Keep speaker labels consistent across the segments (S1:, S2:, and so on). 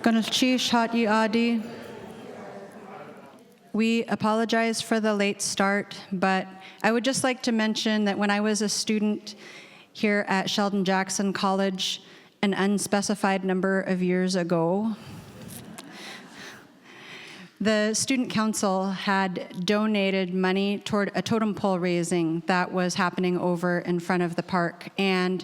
S1: Adi. We apologize for the late start, but I would just like to mention that when I was a student here at Sheldon Jackson College an unspecified number of years ago, the student council had donated money toward a totem pole raising that was happening over in front of the park. And,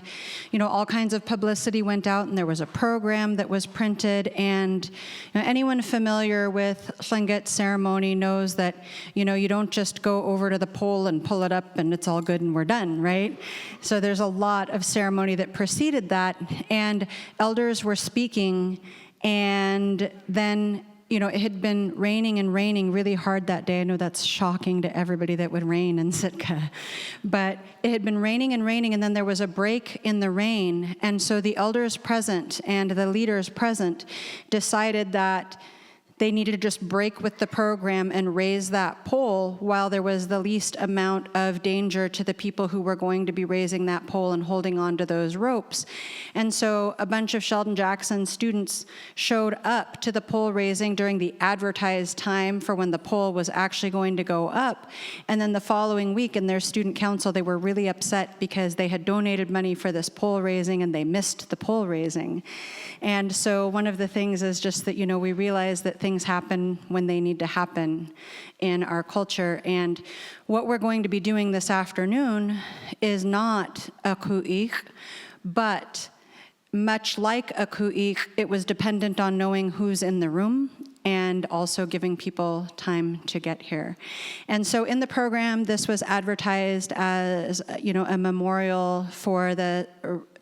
S1: all kinds of publicity went out, and there was a program that was printed. And anyone familiar with Tlingit ceremony knows that, you don't just go over to the pole and pull it up and it's all good and we're done, right? So there's a lot of ceremony that preceded that. And elders were speaking, and then it had been raining and raining really hard that day. I know that's shocking to everybody that would rain in Sitka. But it had been raining and raining, and then there was a break in the rain. And so the elders present and the leaders present decided that they needed to just break with the program and raise that pole while there was the least amount of danger to the people who were going to be raising that pole and holding on to those ropes. And so a bunch of Sheldon Jackson students showed up to the pole raising during the advertised time for when the pole was actually going to go up. And then the following week in their student council, they were really upset because they had donated money for this pole raising and they missed the pole raising. And so one of the things is just that, we realize that things happen when they need to happen in our culture. And what we're going to be doing this afternoon is not a ku'ik, but much like a ku'ik, it was dependent on knowing who's in the room and also giving people time to get here. And so in the program, this was advertised as, a memorial for the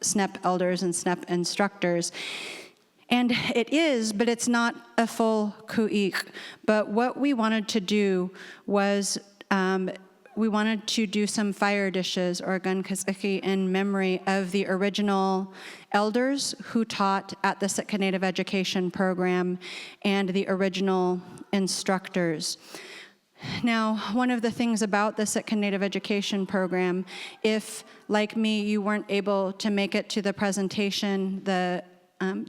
S1: SNEP elders and SNEP instructors. And it is, but it's not a full ku'ik. But what we wanted to do was we wanted to do some fire dishes or gankasiki in memory of the original elders who taught at the Sitka Native Education Program and the original instructors. Now, one of the things about the Sitka Native Education Program, if, like me, you weren't able to make it to the presentation, the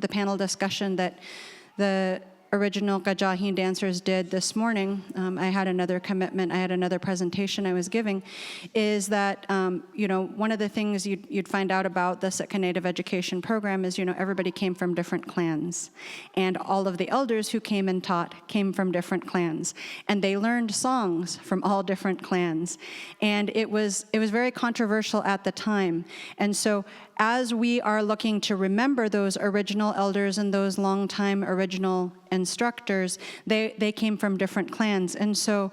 S1: panel discussion that the original Gajahin dancers did this morning, I had another commitment, I had another presentation I was giving, is that, one of the things you'd find out about the Sitka Native Education Program is, everybody came from different clans. And all of the elders who came and taught came from different clans. And they learned songs from all different clans. And it was very controversial at the time. And so as we are looking to remember those original elders and those longtime original instructors, they came from different clans. And so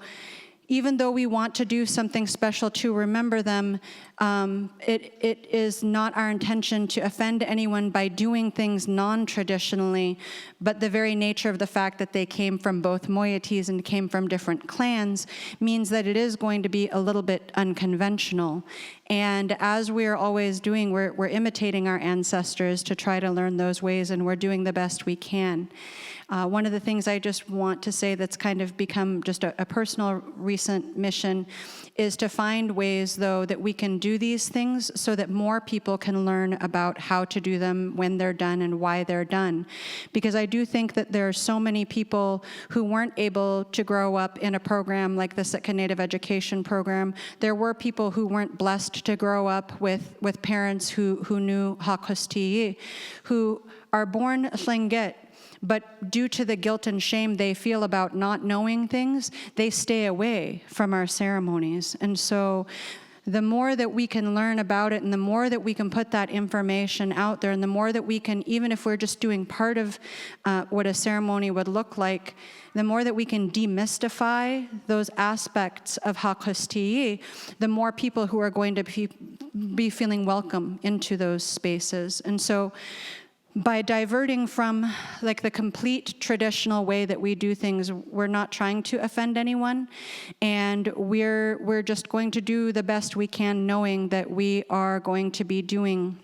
S1: even though we want to do something special to remember them, it is not our intention to offend anyone by doing things non-traditionally, but the very nature of the fact that they came from both moieties and came from different clans means that it is going to be a little bit unconventional. And as we're always doing, we're imitating our ancestors to try to learn those ways, and we're doing the best we can. One of the things I just want to say that's kind of become just a personal recent mission is to find ways, though, that we can do these things so that more people can learn about how to do them, when they're done, and why they're done. Because I do think that there are so many people who weren't able to grow up in a program like the Sitka Native Education Program. There were people who weren't blessed to grow up with parents who knew Hakustiyi, who are born Tlingit, but due to the guilt and shame they feel about not knowing things, they stay away from our ceremonies. And so the more that we can learn about it and the more that we can put that information out there and the more that we can, even if we're just doing part of what a ceremony would look like, the more that we can demystify those aspects of Hakustiyi, the more people who are going to be feeling welcome into those spaces. And so by diverting from the complete traditional way that we do things, we're not trying to offend anyone, and we're just going to do the best we can, knowing that we are going to be doing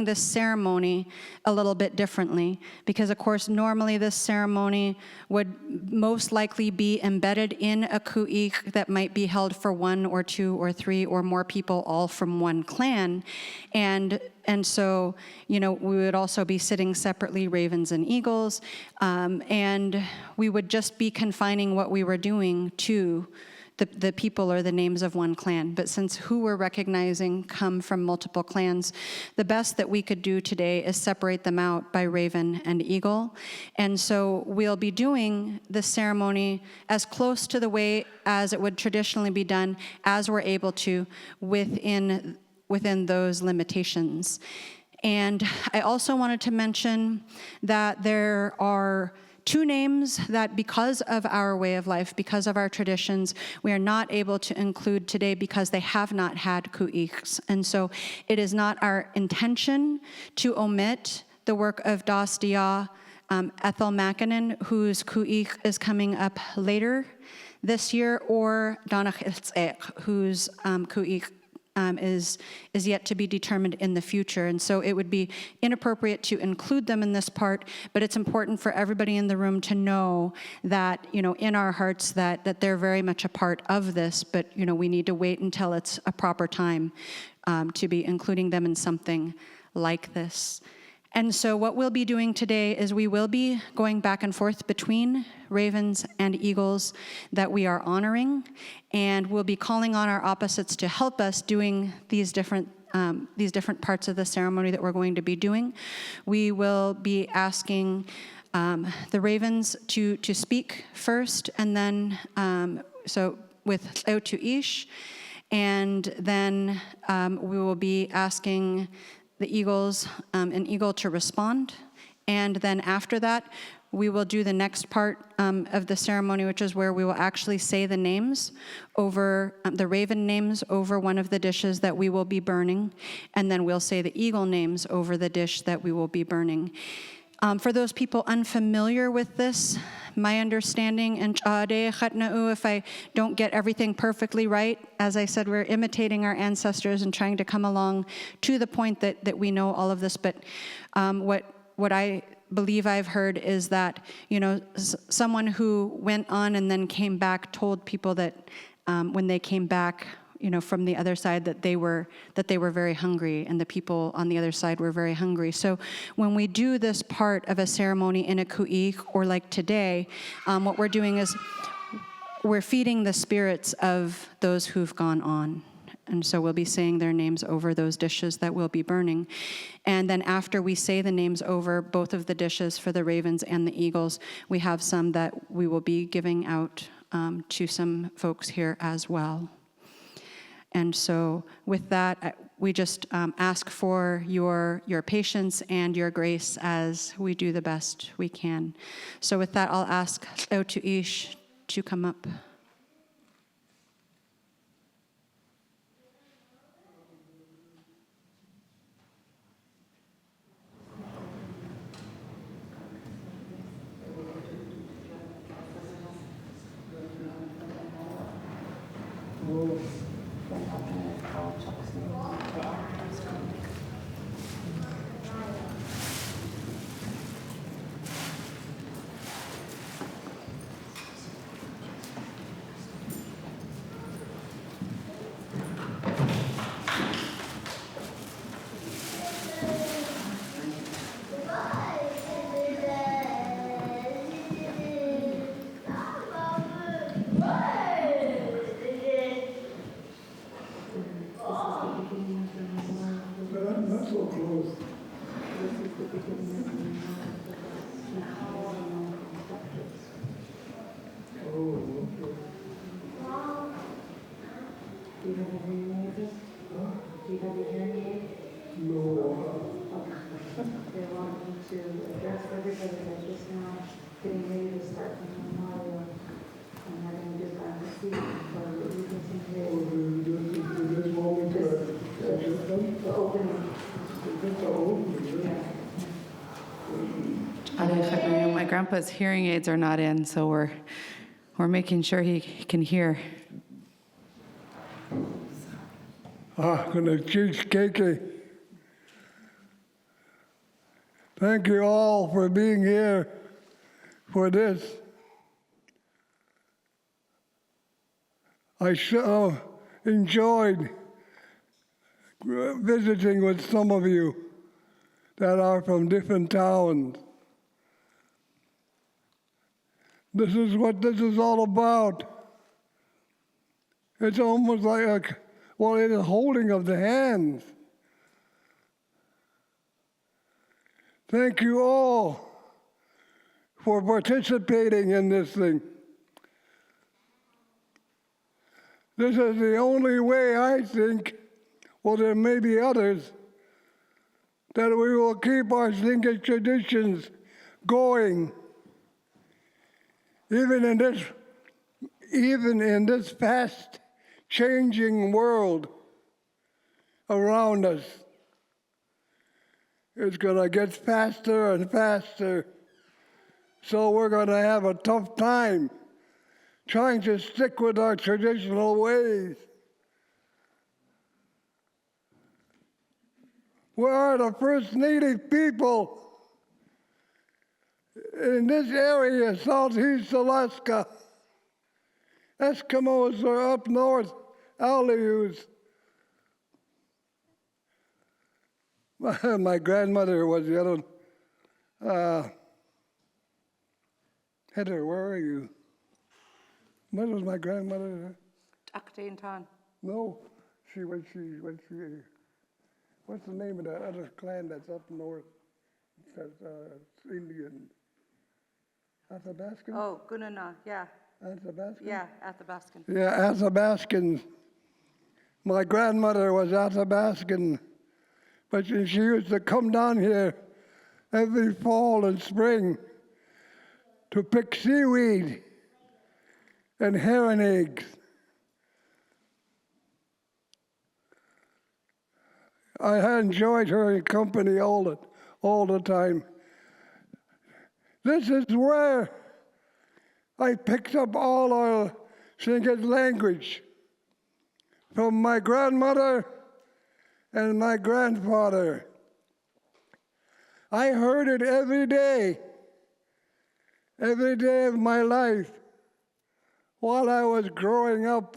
S1: this ceremony a little bit differently, because of course normally this ceremony would most likely be embedded in a ku'ik that might be held for 1 or 2 or 3 or more people all from one clan. And And so, we would also be sitting separately, ravens and eagles, and we would just be confining what we were doing to the people or the names of one clan. But since who we're recognizing come from multiple clans, the best that we could do today is separate them out by raven and eagle. And so we'll be doing this ceremony as close to the way as it would traditionally be done as we're able to within those limitations. And I also wanted to mention that there are 2 names that, because of our way of life, because of our traditions, we are not able to include today because they have not had ku'iks. And so it is not our intention to omit the work of Das Dia Ethel Makinen, whose ku'ik is coming up later this year, or Danach Iltzek, whose ku'ik is yet to be determined in the future. And so it would be inappropriate to include them in this part, but it's important for everybody in the room to know that, in our hearts that they're very much a part of this, but, we need to wait until it's a proper time to be including them in something like this. And so what we'll be doing today is we will be going back and forth between ravens and eagles that we are honoring, and we'll be calling on our opposites to help us doing these different parts of the ceremony that we're going to be doing. We will be asking the ravens to speak first, and then so with Leo to Ish, and then we will be asking the eagles, an eagle to respond. And then after that, we will do the next part of the ceremony, which is where we will actually say the names over, the raven names over one of the dishes that we will be burning. And then we'll say the eagle names over the dish that we will be burning. For those people unfamiliar with this, my understanding, and if I don't get everything perfectly right, as I said, we're imitating our ancestors and trying to come along to the point that we know all of this. But what I believe I've heard is that, someone who went on and then came back told people that when they came back, from the other side, that they were very hungry, and the people on the other side were very hungry. So when we do this part of a ceremony in a ku'ik, or like today, what we're doing is we're feeding the spirits of those who've gone on. And so we'll be saying their names over those dishes that we'll be burning. And then after we say the names over both of the dishes for the ravens and the eagles, we have some that we will be giving out to some folks here as well. And so with that, we just ask for your patience and your grace as we do the best we can. So with that, I'll ask Leo to Ish to come up.
S2: My grandpa's hearing aids are not in, so we're making sure he can hear.
S3: Thank you all for being here for this. I so enjoyed visiting with some of you that are from different towns. This is what this is all about. It's almost like it is holding of the hands. Thank you all for participating in this thing. This is the only way, I think, well, there may be others, that we will keep our Sitka traditions going, even in this fast changing world around us. It's going to get faster and faster, so we're going to have a tough time trying to stick with our traditional ways. We are the first native people in this area, southeast Alaska. Eskimos are up north, Aleuts. My grandmother was the other one. Heather, where are you? What was my grandmother? No, what's the name of that other clan that's up north? That's Indian. Athabaskan?
S2: Oh, Gunana, yeah.
S3: Athabaskan?
S2: Yeah, Athabaskan.
S3: Yeah, Athabaskan. My grandmother was Athabaskan, but she used to come down here every fall and spring to pick seaweed and heron eggs. I had enjoyed her company all the time. This is where I picked up all our Singhet language from my grandmother and my grandfather. I heard it every day of my life while I was growing up,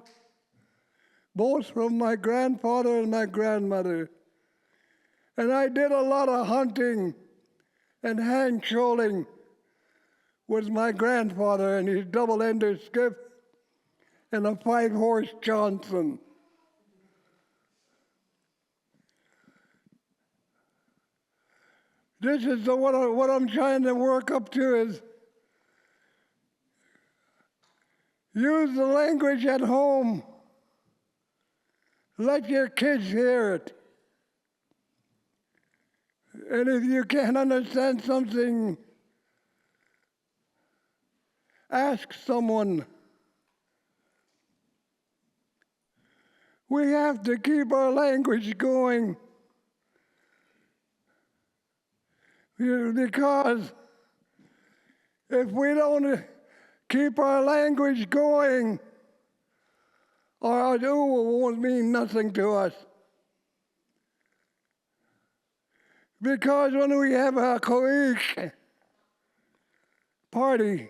S3: both from my grandfather and my grandmother. And I did a lot of hunting and hand trolling with my grandfather and his double-ender skiff and a 5-horse Johnson. This is what I'm trying to work up to is use the language at home. Let your kids hear it. And if you can't understand something, ask someone. We have to keep our language going because if we don't keep our language going, our Adu won't mean nothing to us. Because when we have a Koik party,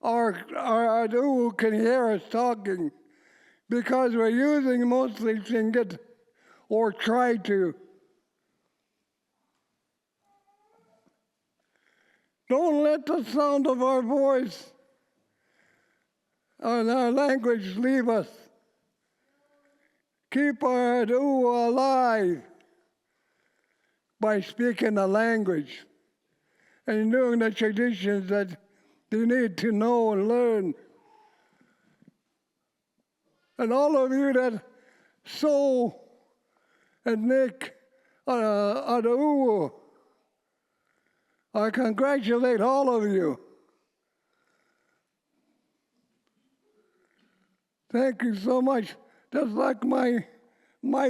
S3: our Adu can hear us talking because we're using mostly Singhet or try to. Don't let the sound of our voice and our language leave us. Keep our Adu alive by speaking the language and doing the traditions that you need to know and learn. And all of you that sew and make Adu, I congratulate all of you. Thank you so much. Just like my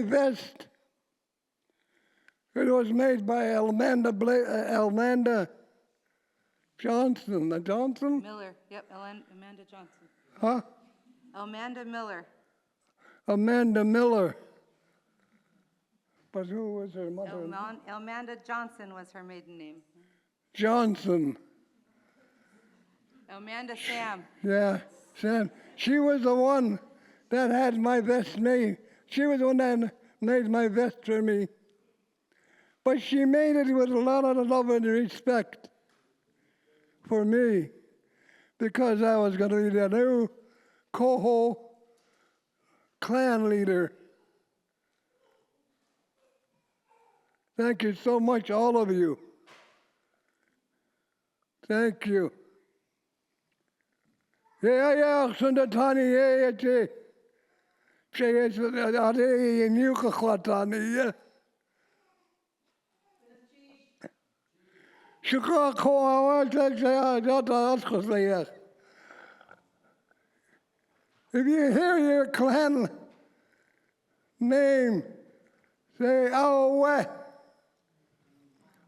S3: vest. It was made by Elmanda Johnson. Johnson?
S2: Miller, yep, Amanda Johnson.
S3: Huh?
S2: Amanda Miller.
S3: Amanda Miller. But who was her mother?
S2: Amanda Johnson was her maiden name.
S3: Johnson.
S2: Amanda Sam.
S3: Yeah, Sam. She was the one that had my vest made. She was the one that made my vest for me. But she made it with a lot of love and respect for me, because I was going to be the new Coho clan leader. Thank you so much, all of you. Thank you. Yeah, Sundatani, yeah. Yeidikook'a, yeah. If you hear your clan name, say, "Awe,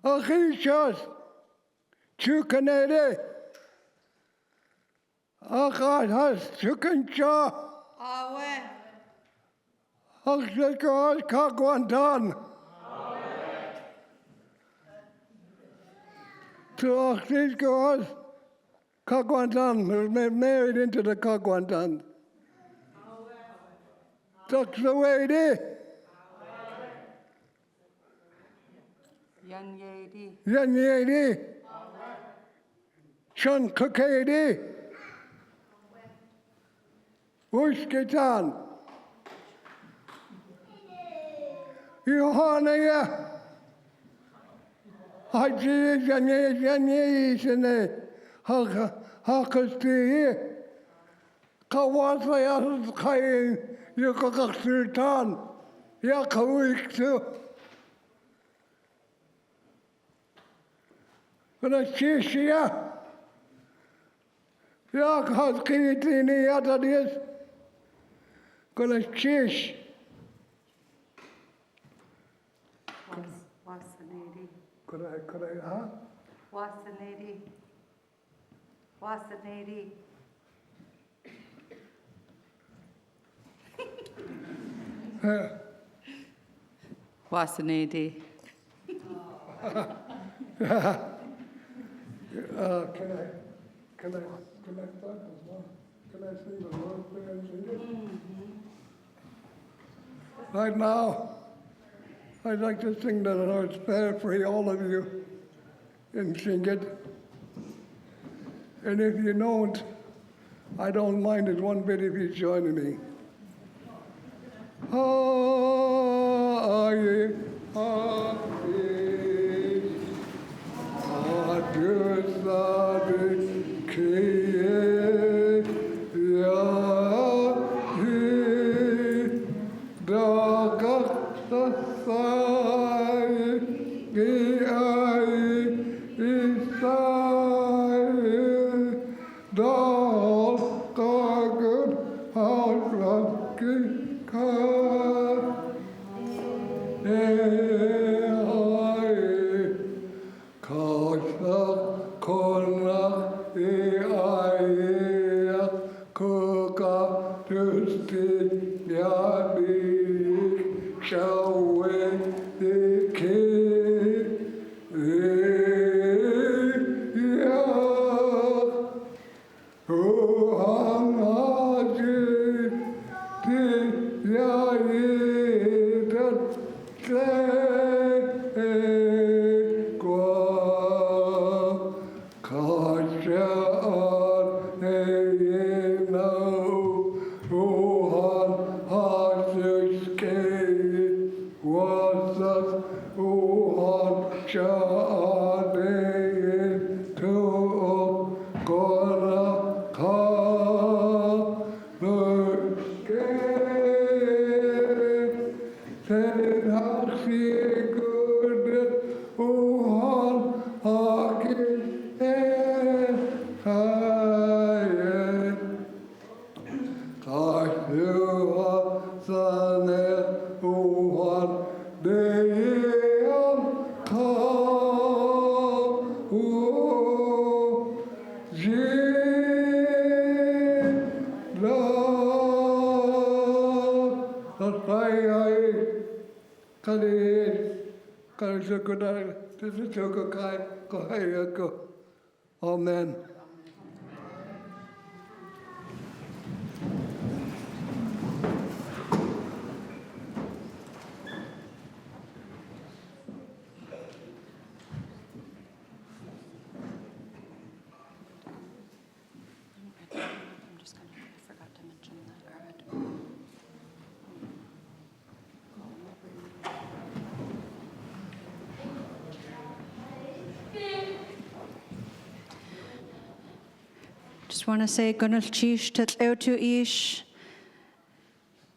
S3: Achishos, Chukanede, Achas, Chukancha, Achikos, Kagwantan." To Achishos, Kagwantan, who was married into the Kagwantan. That's the way it is.
S2: Yan Yeidi.
S3: Yan Yeidi. Shun Kakedi. Wushkitan. Yohanaya. Haji Yan Yeidi Sene. Hakasti. Kawasaya Kain. Yeidikook'a, Yakawiksu. Gonna Shishia. Yakhaskitini Yatadis. Gonna Shish.
S2: Wasanadi.
S3: Could I, huh?
S2: Wasanadi. Wasanadi. Wasanadi.
S3: Can I start this one? Can I sing the Lord's Prayer and sing it? Right now, I'd like to sing the Lord's Prayer for all of you and sing it. And if you don't, I don't mind it one bit if you join me. Amen.
S1: Just want to say Gunalchish Teteutu Ish.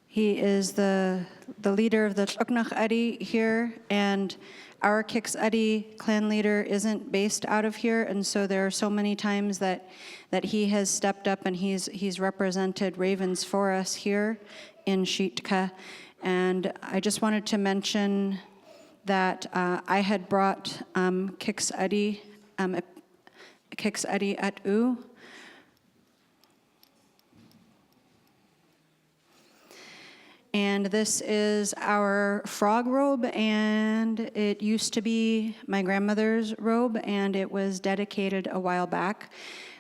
S1: He is the leader of the Tsuknach Adi here, and our Kix Adi clan leader isn't based out of here, and so there are so many times that he has stepped up and he's represented ravens for us here in Sitka. And I just wanted to mention that I had brought Kix Adi at U. And this is our frog robe, and it used to be my grandmother's robe, and it was dedicated a while back,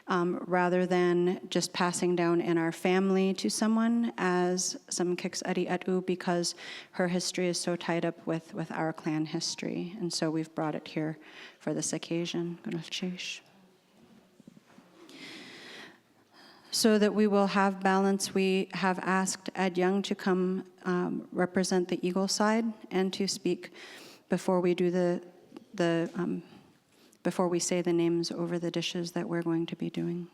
S1: rather than just passing down in our family to someone as some Kix Adi Atu, because her history is so tied up with our clan history. And so we've brought it here for this occasion. So that we will have balance, we have asked Ed Young to come represent the Eagle side and to speak before we do before we say the names over the dishes that we're going to be doing.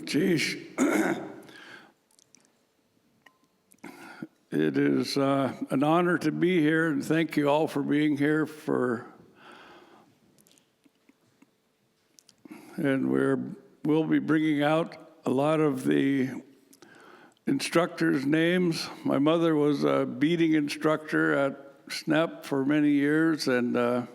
S3: Geez. It is an honor to be here, and thank you all for being here. And we'll be bringing out a lot of the instructors' names. My mother was a beading instructor at SNEP for many years, and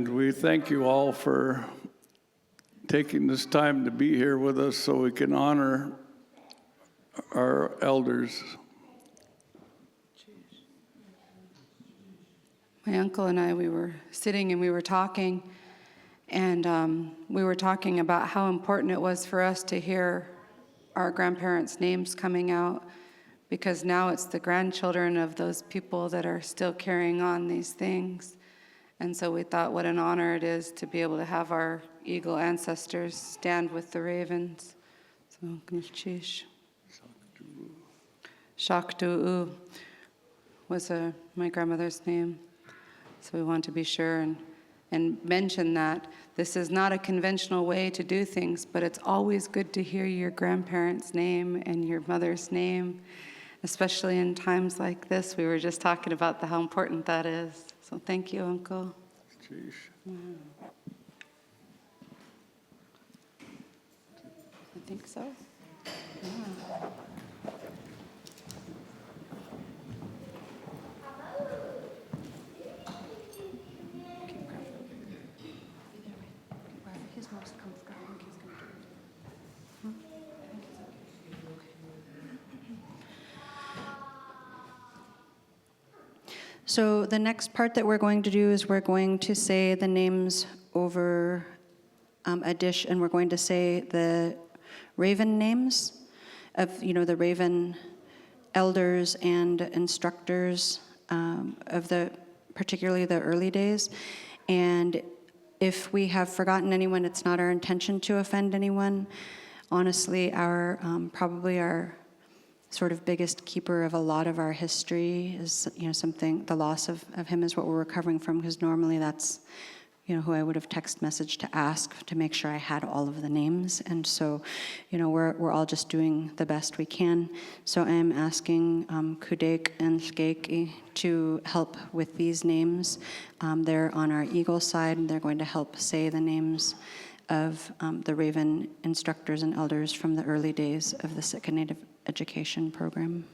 S3: we thank you all for taking this time to be here with us so we can honor our elders.
S2: My uncle and I, we were sitting and we were talking, and we were talking about how important it was for us to hear our grandparents' names coming out, because now it's the grandchildren of those people that are still carrying on these things. And so we thought what an honor it is to be able to have our eagle ancestors stand with the ravens. So, Shaktu'u was my grandmother's name. So we want to be sure and mention that this is not a conventional way to do things, but it's always good to hear your grandparents' name and your mother's name, especially in times like this. We were just talking about how important that is. So thank you, Uncle.
S3: Jeez.
S2: I think so. Yeah.
S1: So the next part that we're going to do is we're going to say the names over a dish, and we're going to say the raven names of, the raven elders and instructors of particularly the early days. And if we have forgotten anyone, it's not our intention to offend anyone. Honestly, probably our sort of biggest keeper of a lot of our history is, the loss of him is what we're recovering from, because normally that's, who I would have text messaged to ask to make sure I had all of the names. And so, we're all just doing the best we can. So I am asking Kudek and Skeki to help with these names. They're on our eagle side, and they're going to help say the names of the Raven instructors and elders from the early days of the Sitka Native Education program.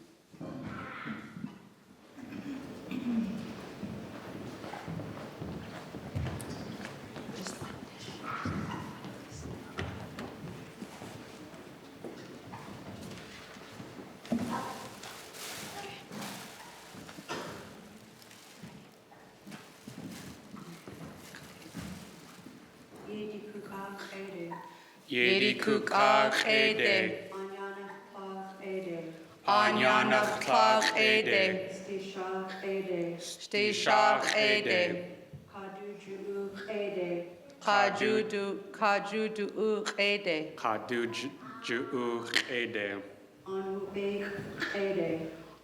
S4: Yeidikook'a ede. Anyanach clag ede. Stishach ede. Kajudu ede.
S5: Kaduju'ch ede.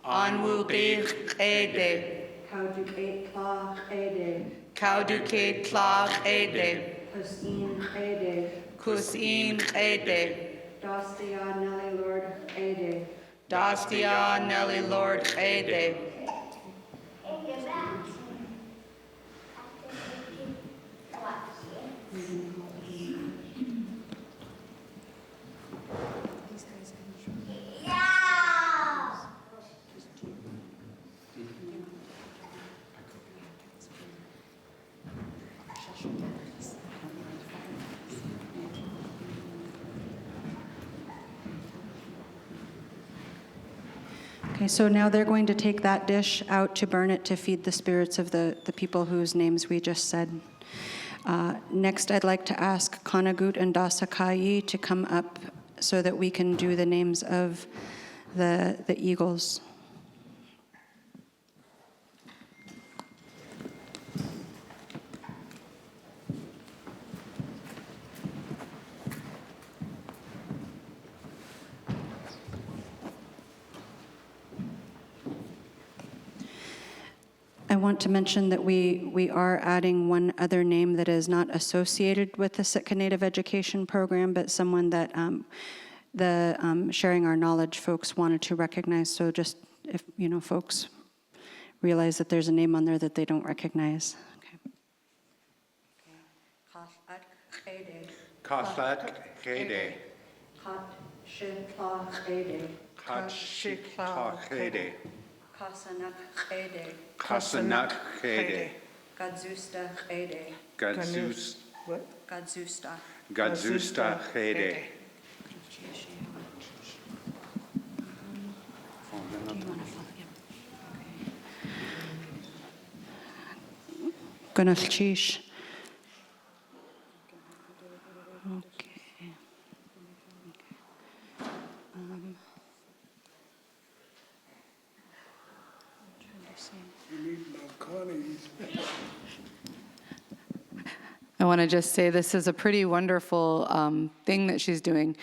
S4: Anwubich ede. Kaudukate clag ede. Kusin ede. Dastia Nelly Lord ede.
S1: Okay, so now they're going to take that dish out to burn it to feed the spirits of the people whose names we just said. Next, I'd like to ask Kanagut and Dasakai to come up so that we can do the names of the eagles. I want to mention that we are adding one other name that is not associated with the Sitka Native Education Program, but someone that the Sharing Our Knowledge folks wanted to recognize. So just if folks realize that there's a name on there that they don't recognize. Okay.
S5: Kasat chede. Kat shikla chede.
S1: Kasanak Ede.
S5: Kasanak chede.
S1: Gadzusta Ede. Gadzusta.
S5: Gadzusta chede.
S1: Gunalchish. Okay.
S2: I want to just say this is a pretty wonderful thing that she's doing.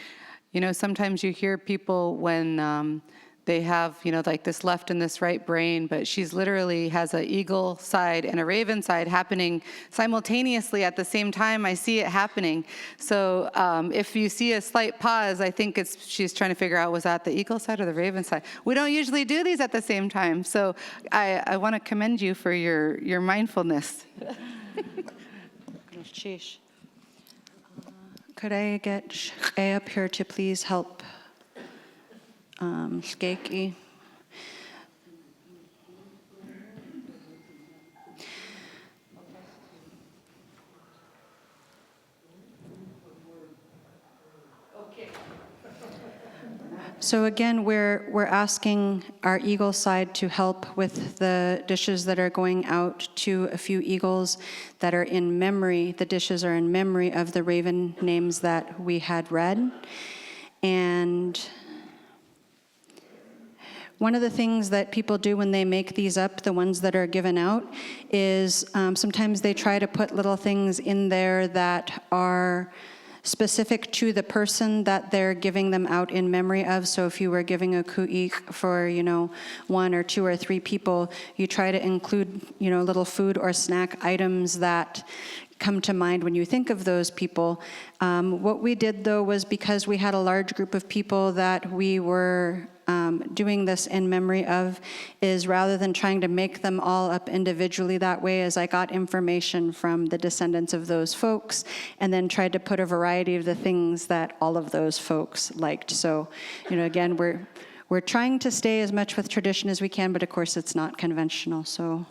S2: Sometimes you hear people when they have, like this left and this right brain, but she's literally has an eagle side and a raven side happening simultaneously at the same time. I see it happening. So if you see a slight pause, I think she's trying to figure out, was that the eagle side or the raven side? We don't usually do these at the same time. So I want to commend you for your mindfulness.
S1: Could I get Shkei up here to please help Skeki? So again, we're asking our eagle side to help with the dishes that are going out to a few eagles that are in memory. The dishes are in memory of the raven names that we had read. And one of the things that people do when they make these up, the ones that are given out, is sometimes they try to put little things in there that are specific to the person that they're giving them out in memory of. So if you were giving a ku'ik for, 1 or 2 or 3 people, you try to include, little food or snack items that come to mind when you think of those people. What we did, though, was because we had a large group of people that we were doing this in memory of, is rather than trying to make them all up individually that way, as I got information from the descendants of those folks and then tried to put a variety of the things that all of those folks liked. So, again, we're trying to stay as much with tradition as we can, but of course it's not conventional. So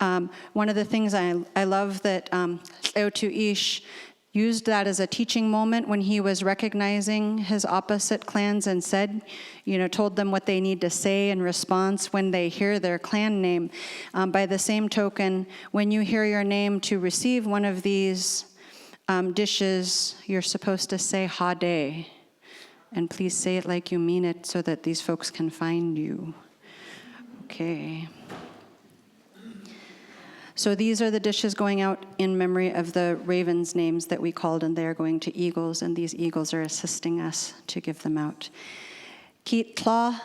S1: one of the things I love that Eotu Ish used that as a teaching moment when he was recognizing his opposite clans and said, told them what they need to say in response when they hear their clan name. By the same token, when you hear your name, to receive one of these dishes, you're supposed to say hade. And please say it like you mean it so that these folks can find you. Okay. So these are the dishes going out in memory of the ravens' names that we called, and they're going to eagles, and these eagles are assisting us to give them out. Keet Claw.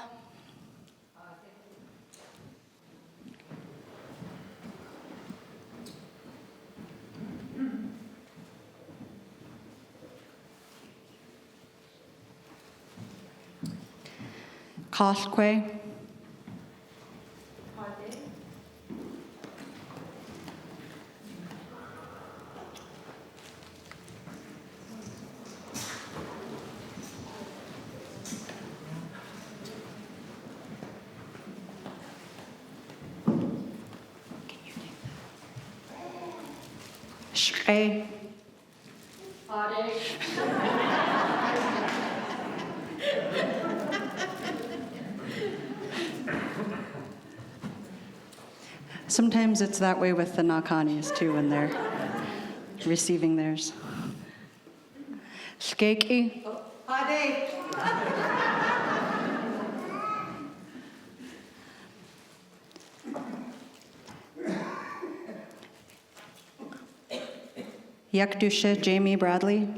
S1: Kalkwe. Shre. Sometimes it's that way with the Nakanis too when they're receiving theirs. Skeki. Yakdusha Jamie Bradley.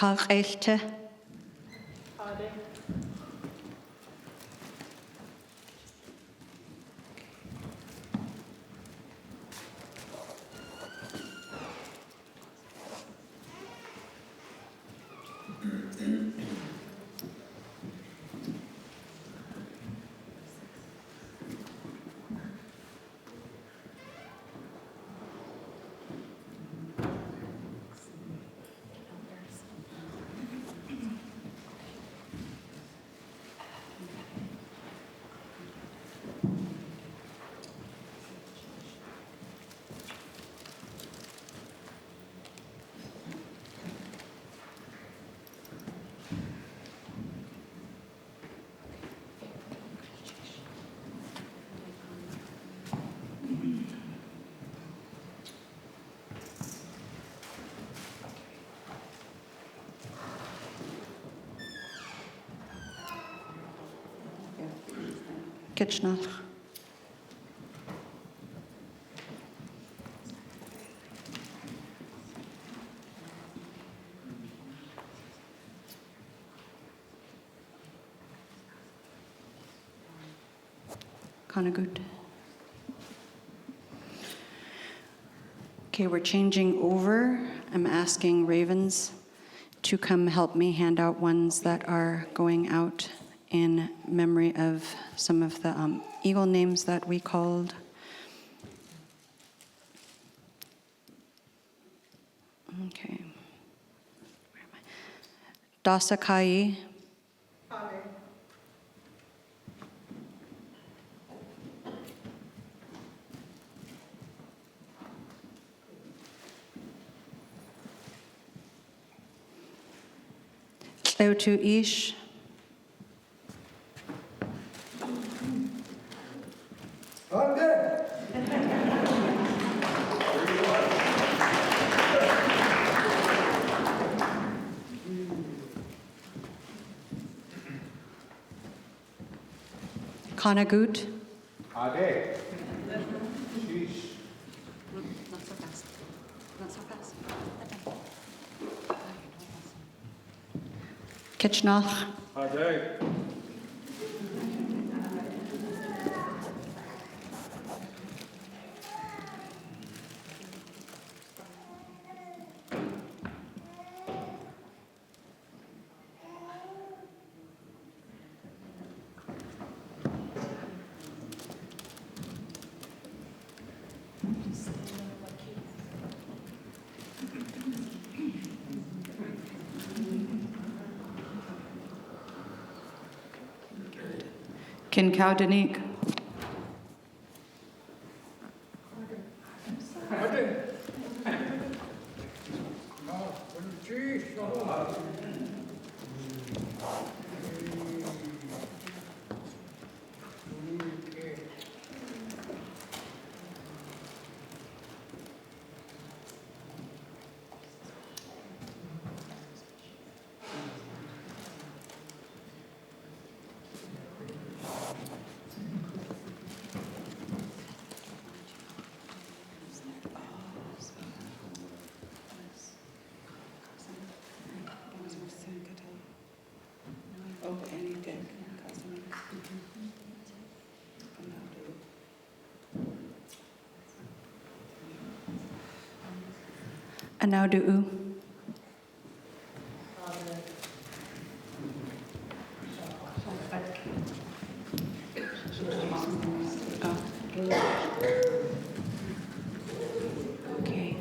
S1: Kalkelte. Kitchnach. Kinda good. Okay, we're changing over. I'm asking ravens to come help me hand out ones that are going out in memory of some of the eagle names that we called. Okay. Where am I? Dasakai. Tleutu Ish. Kanagut.
S5: Ade. Sheesh.
S1: Not so fast. Not so fast. Kitchnach.
S5: Ade.
S2: Kin Kaudanik. Oh, any dick.
S1: Anaudu'u. Okay.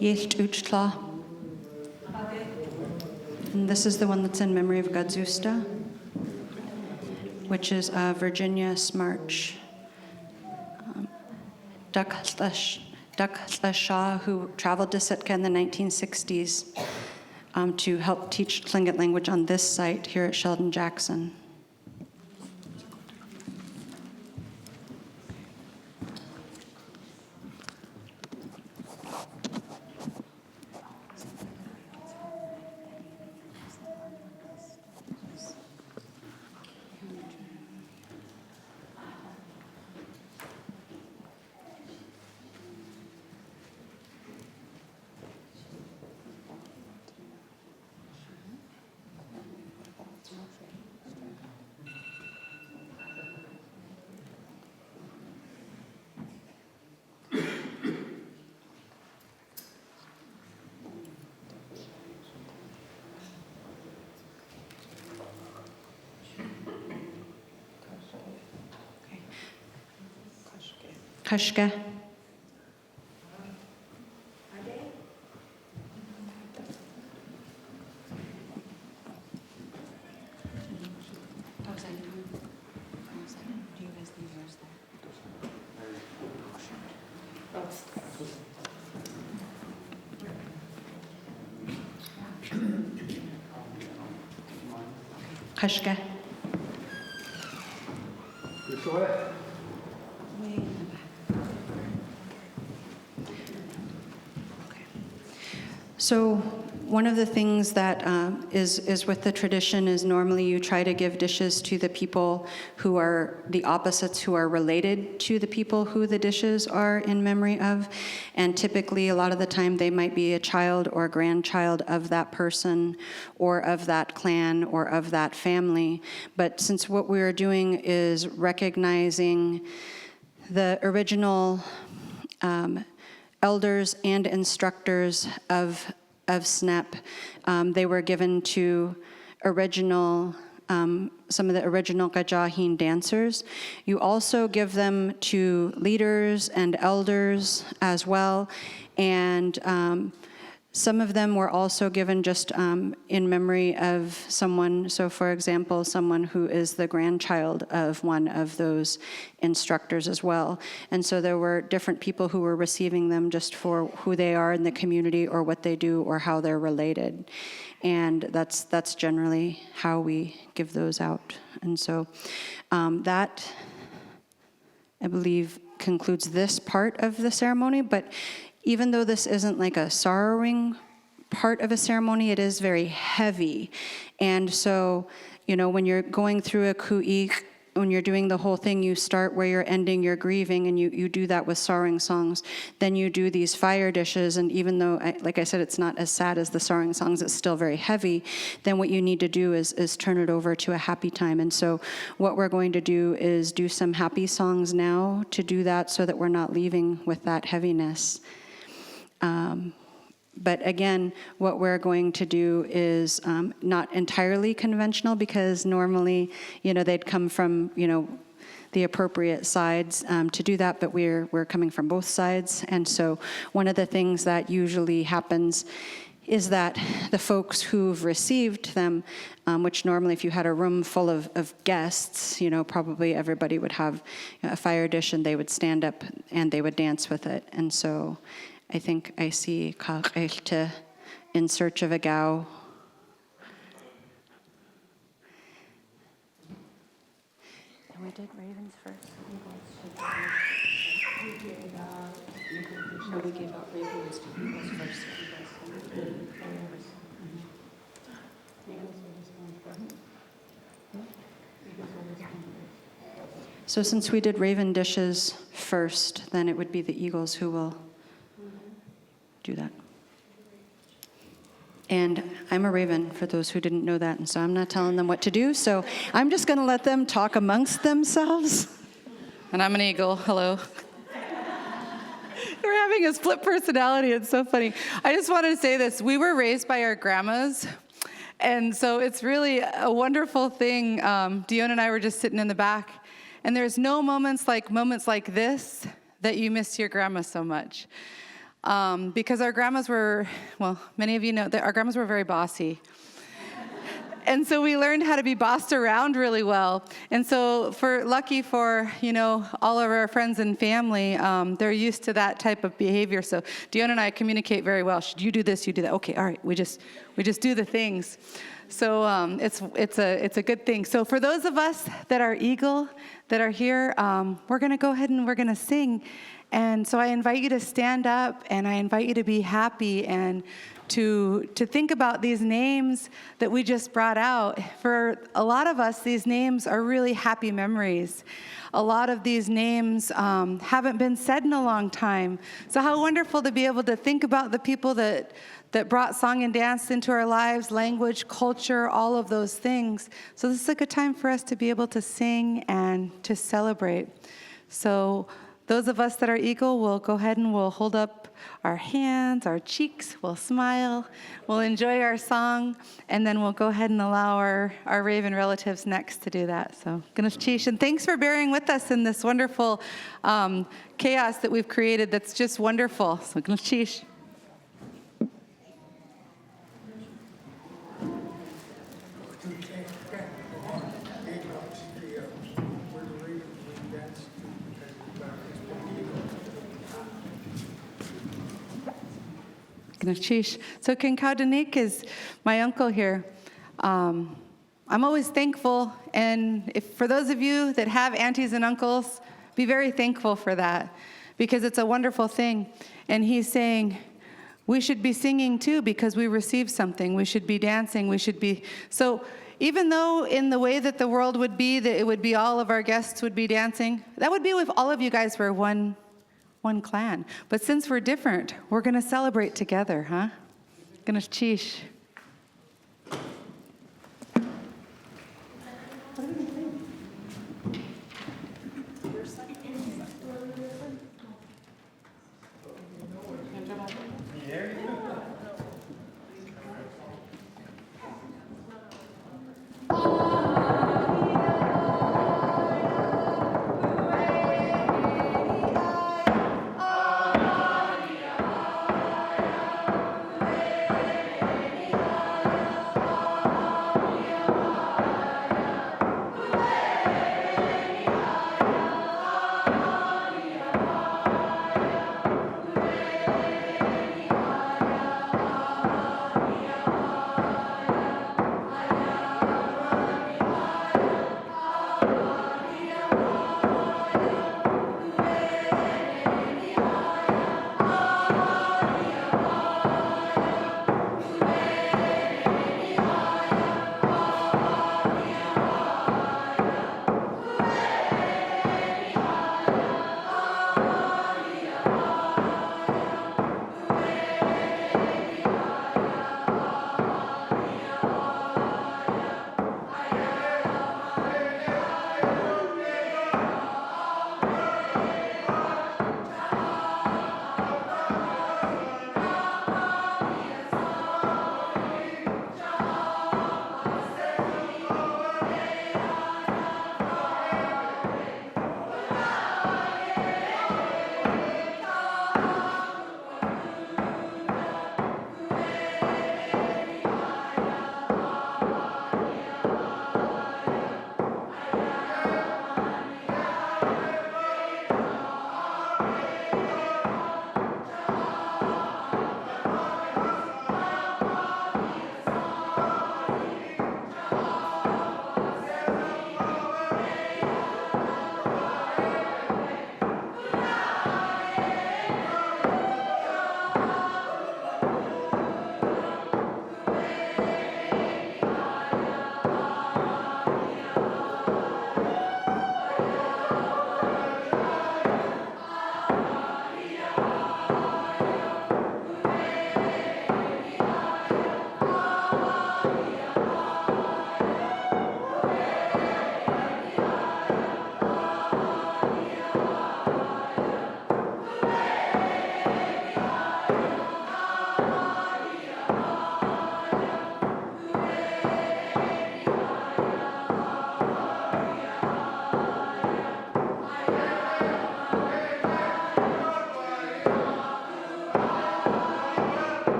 S1: Yeidikook'a. And this is the one that's in memory of Gadzusta, which is Virginia Smarch. Yeidikook'a Shah, who traveled to Sitka in the 1960s to help teach Tlingit language on this site here at Sheldon Jackson. Kashka. Kashka.
S5: You saw it?
S1: So one of the things that is with the tradition is normally you try to give dishes to the people who are the opposites, who are related to the people who the dishes are in memory of. And typically, a lot of the time, they might be a child or grandchild of that person or of that clan or of that family. But since what we're doing is recognizing the original elders and instructors of SNEP, they were given to original, some of the original Gajahin dancers. You also give them to leaders and elders as well, and some of them were also given just in memory of someone. So for example, someone who is the grandchild of one of those instructors as well. And so there were different people who were receiving them just for who they are in the community or what they do or how they're related. And that's generally how we give those out. And so that, I believe, concludes this part of the ceremony. But even though this isn't like a sorrowing part of a ceremony, it is very heavy. And so, when you're going through a ku'ik, when you're doing the whole thing, you start where you're ending your grieving, and you do that with sorrowing songs. Then you do these fire dishes, and even though, like I said, it's not as sad as the sorrowing songs, it's still very heavy. Then what you need to do is turn it over to a happy time. And so what we're going to do is do some happy songs now to do that so that we're not leaving with that heaviness. But again, what we're going to do is not entirely conventional, because normally, they'd come from, the appropriate sides to do that, but we're coming from both sides. And so one of the things that usually happens is that the folks who've received them, which normally if you had a room full of guests, probably everybody would have a fire dish and they would stand up and they would dance with it. And so I think I see Ka'elte in search of a gal. And we did ravens first. No, we gave out ravens to eagles first. So since we did raven dishes first, then it would be the eagles who will do that. And I'm a raven, for those who didn't know that, and so I'm not telling them what to do, so I'm just going to let them talk amongst themselves.
S2: And I'm an eagle. Hello. We're having a split personality. It's so funny. I just wanted to say this. We were raised by our grandmas, and so it's really a wonderful thing. Dion and I were just sitting in the back, and there's no moments like this that you miss your grandma so much. Because our grandmas were, well, many of you know that our grandmas were very bossy. And so we learned how to be bossed around really well. And so lucky for, all of our friends and family, they're used to that type of behavior. So Dion and I communicate very well. Should you do this? You do that. Okay, all right. We just do the things. So it's a good thing. So for those of us that are eagle, that are here, we're going to go ahead and we're going to sing. And so I invite you to stand up, and I invite you to be happy and to think about these names that we just brought out. For a lot of us, these names are really happy memories. A lot of these names haven't been said in a long time. So how wonderful to be able to think about the people that brought song and dance into our lives, language, culture, all of those things. So this is a good time for us to be able to sing and to celebrate. So those of us that are eagle will go ahead and we'll hold up our hands, our cheeks, we'll smile, we'll enjoy our song, and then we'll go ahead and allow our raven relatives next to do that. So, Ganesh Chish, and thanks for bearing with us in this wonderful chaos that we've created that's just wonderful. So, Ganesh Chish. So Kinkaudanik is my uncle here. I'm always thankful, and for those of you that have aunties and uncles, be very thankful for that, because it's a wonderful thing. And he's saying, we should be singing too, because we received something. We should be dancing. We should be. So even though in the way that the world would be, that it would be all of our guests would be dancing, that would be if all of you guys were one clan. But since we're different, we're going to celebrate together, huh? Ganesh Chish.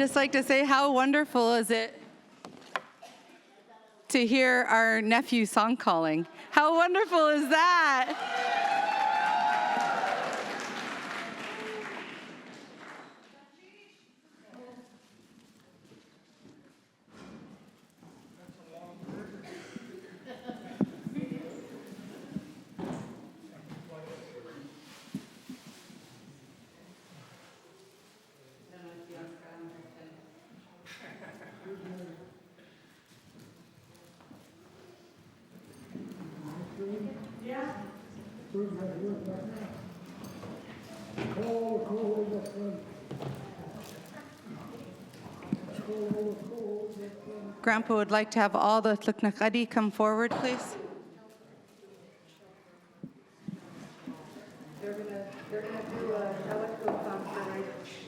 S2: just like to say, how wonderful is it to hear our nephew song calling? How wonderful is that? Grandpa would like to have all the tluknaqadi come forward, please.
S6: They're gonna do a Shawatko song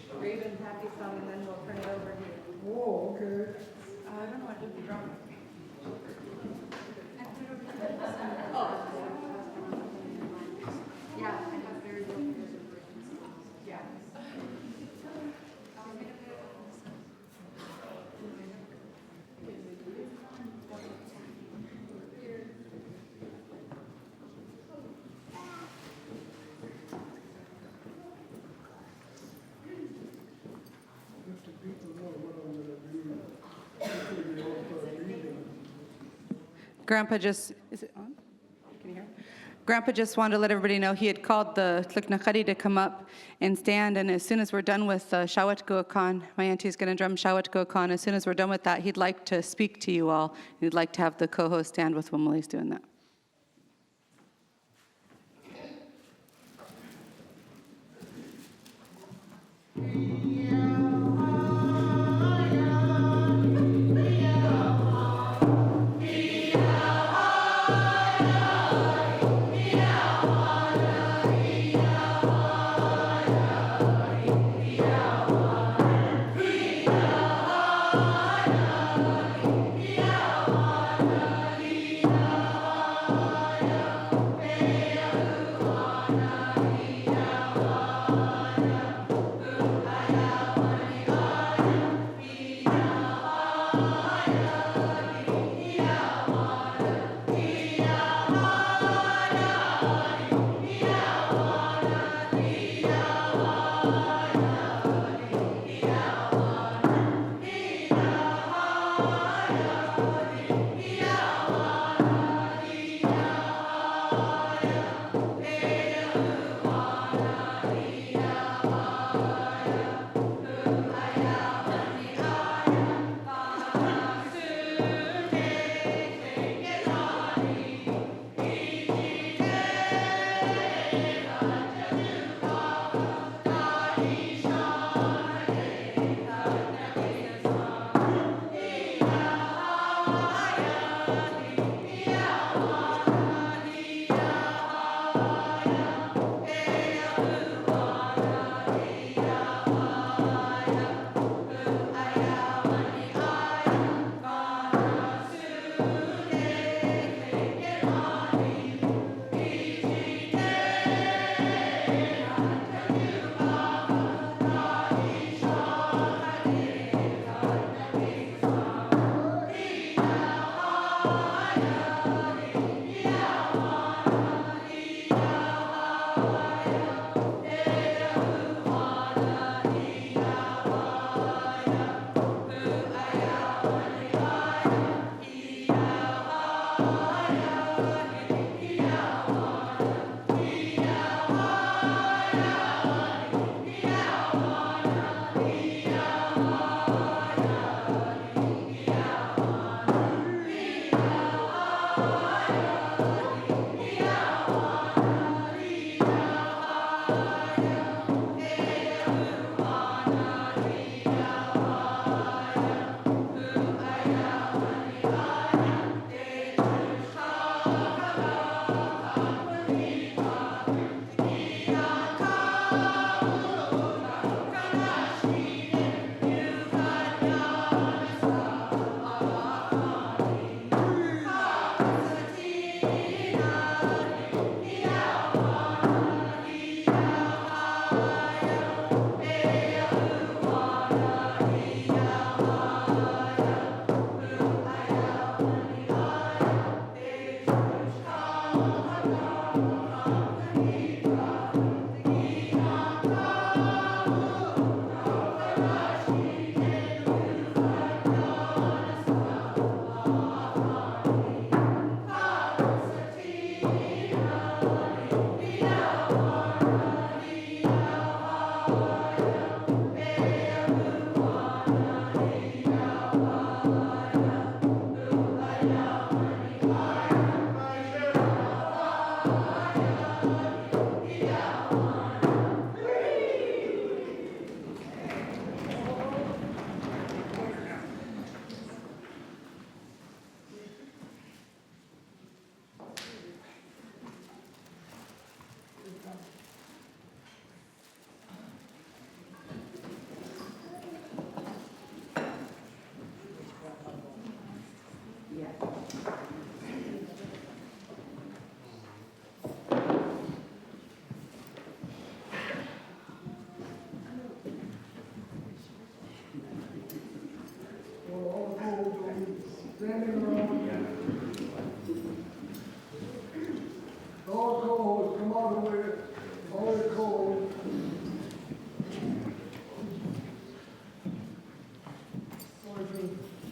S6: for Raven Happy song, and then we'll turn it over here.
S3: Oh, okay.
S6: I don't know what did the drum. Yeah, I have very good versions. Yeah.
S3: Just so people know what I'm gonna do. Hopefully they all start leaving.
S2: Grandpa just, is it on? Can you hear? Grandpa just wanted to let everybody know he had called the tluknaqadi to come up and stand, and as soon as we're done with Shawatko'kan, my auntie's going to drum Shawatko'kan. As soon as we're done with that, he'd like to speak to you all. He'd like to have the co-host stand with him while he's doing that.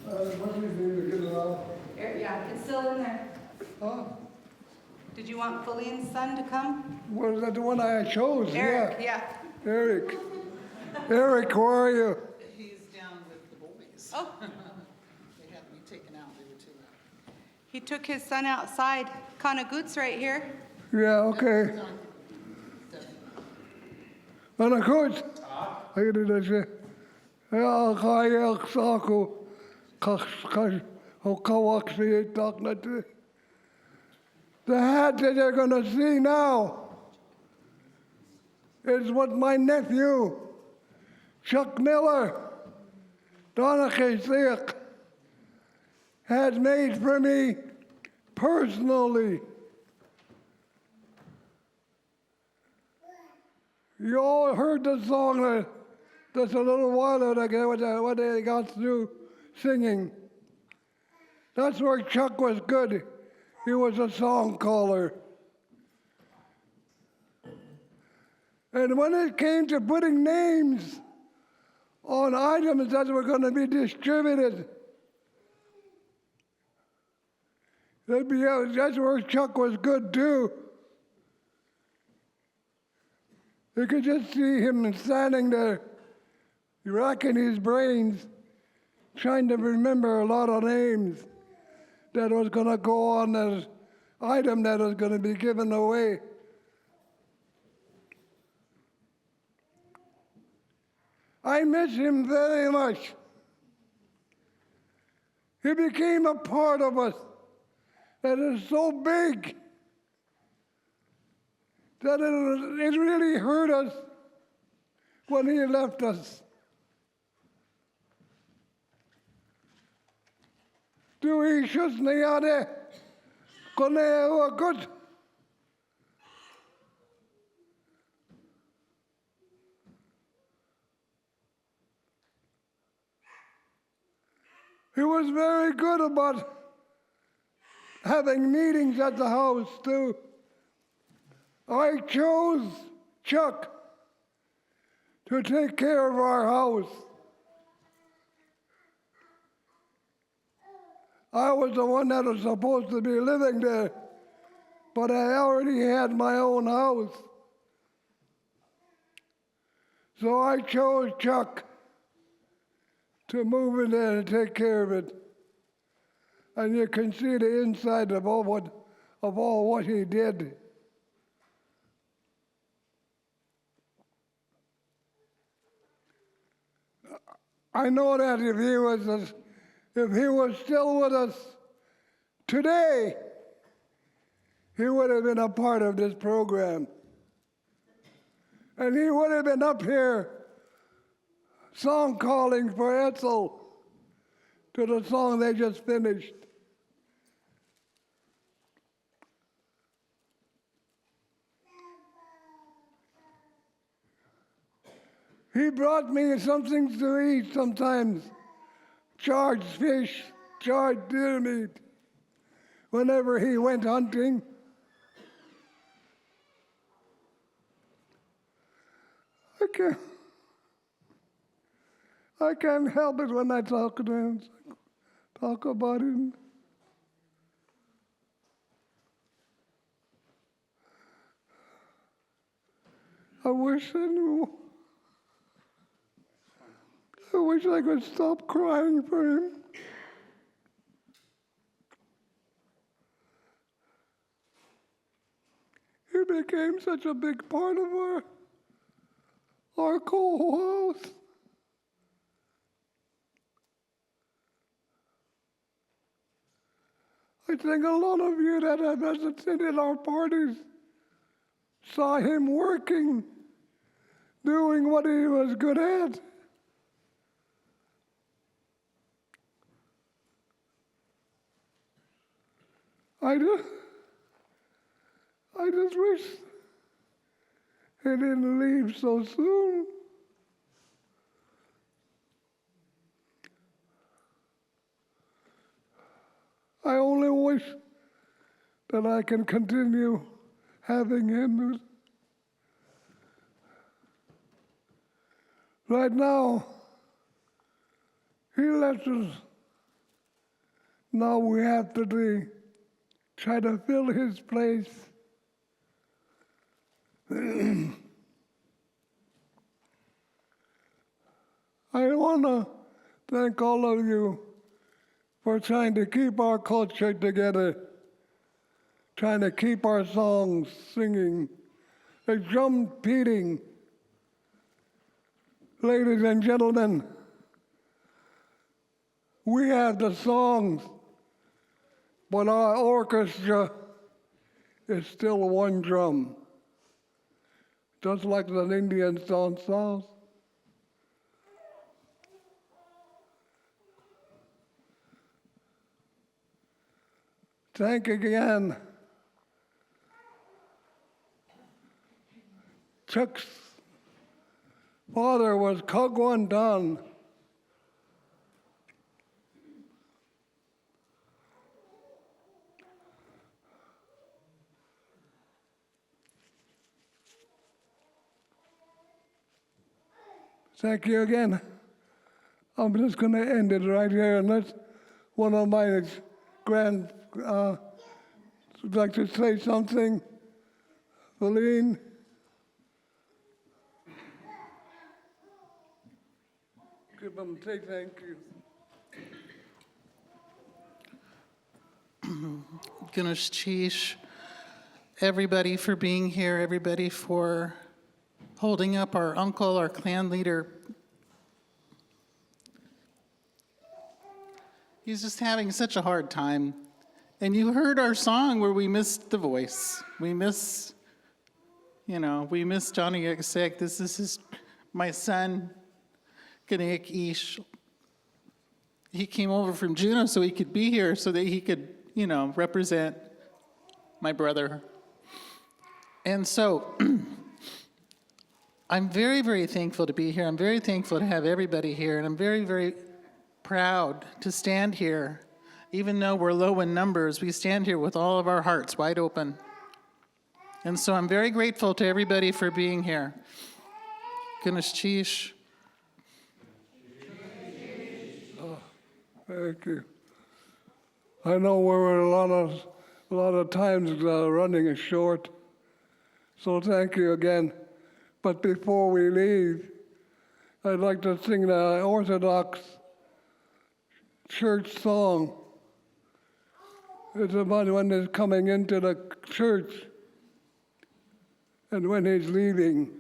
S3: What do you need to get it out?
S2: Yeah, it's still in there.
S3: Huh?
S2: Did you want Feline's son to come?
S3: Was that the one I chose?
S2: Eric,
S3: Yeah.
S2: yeah.
S3: Eric. Eric, where are you?
S7: He's down with the boys.
S2: Oh,
S7: They had me taken out, they were too loud.
S2: he took his son outside. Kanagut's right here.
S3: Yeah, okay. Ana goed. Hij doet dat je. Ja, ga je zaken. Hoe kan ik je toch niet? The hat that you're going to see now is what my nephew, Chuck Miller, Sitka, had made for me personally. You all heard the song just a little while ago, what they got through singing. That's where Chuck was good. He was a song caller. And when it came to putting names on items that were going to be distributed, that's where Chuck was good too. You could just see him standing there, racking his brains, trying to remember a lot of names that was going to go on that item that was going to be given away. I miss him very much. He became a part of us that is so big that it really hurt us when he left us. Doe just niet aan de konijnen goed. He was very good about having meetings at the house too. I chose Chuck to take care of our house. I was the one that was supposed to be living there, but I already had my own house. So I chose Chuck to move in there and take care of it. And you can see the inside of all what he did. I know that if he was still with us today, he would have been a part of this program. And he would have been up here song calling for Etzel to the song they just finished. He brought me some things to eat sometimes. Charred fish, charred deer meat, whenever he went hunting. I can't help it when I talk to him, talk about him. I wish I knew. I wish I could stop crying for him. He became such a big part of our co-house. I think a lot of you that have attended our parties saw him working, doing what he was good at. I just wish he didn't leave so soon. I only wish that I can continue having him. Right now, he left us Now we have to try to fill his place. I want to thank all of you for trying to keep our culture together, trying to keep our songs singing, the drum beating. Ladies and gentlemen, we have the songs, but our orchestra is still one drum, just like the Indians down south. Thank you again. Chuck's father was Kagwan Dan. Thank you again. I'm just going to end it right here, unless one of my would like to say something. Feline? Give them, say thank you.
S7: Ganesh Chish, everybody for being here, everybody for holding up our uncle, our clan leader. He's just having such a hard time. And you heard our song where we missed the voice. We miss Johnny Yeidikook'a. This is my son, Ganesh Ish. He came over from Juneau so he could be here, so that he could, represent my brother. And so I'm very, very thankful to be here. I'm very thankful to have everybody here. And I'm very, very proud to stand here. Even though we're low in numbers, we stand here with all of our hearts wide open. And so I'm very grateful to everybody for being here. Ganesh Chish.
S3: Oh, thank you. I know we're a lot of times running short, so thank you again. But before we leave, I'd like to sing the Orthodox church song. It's about when he's coming into the church and when he's leaving.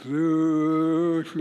S3: Слушай,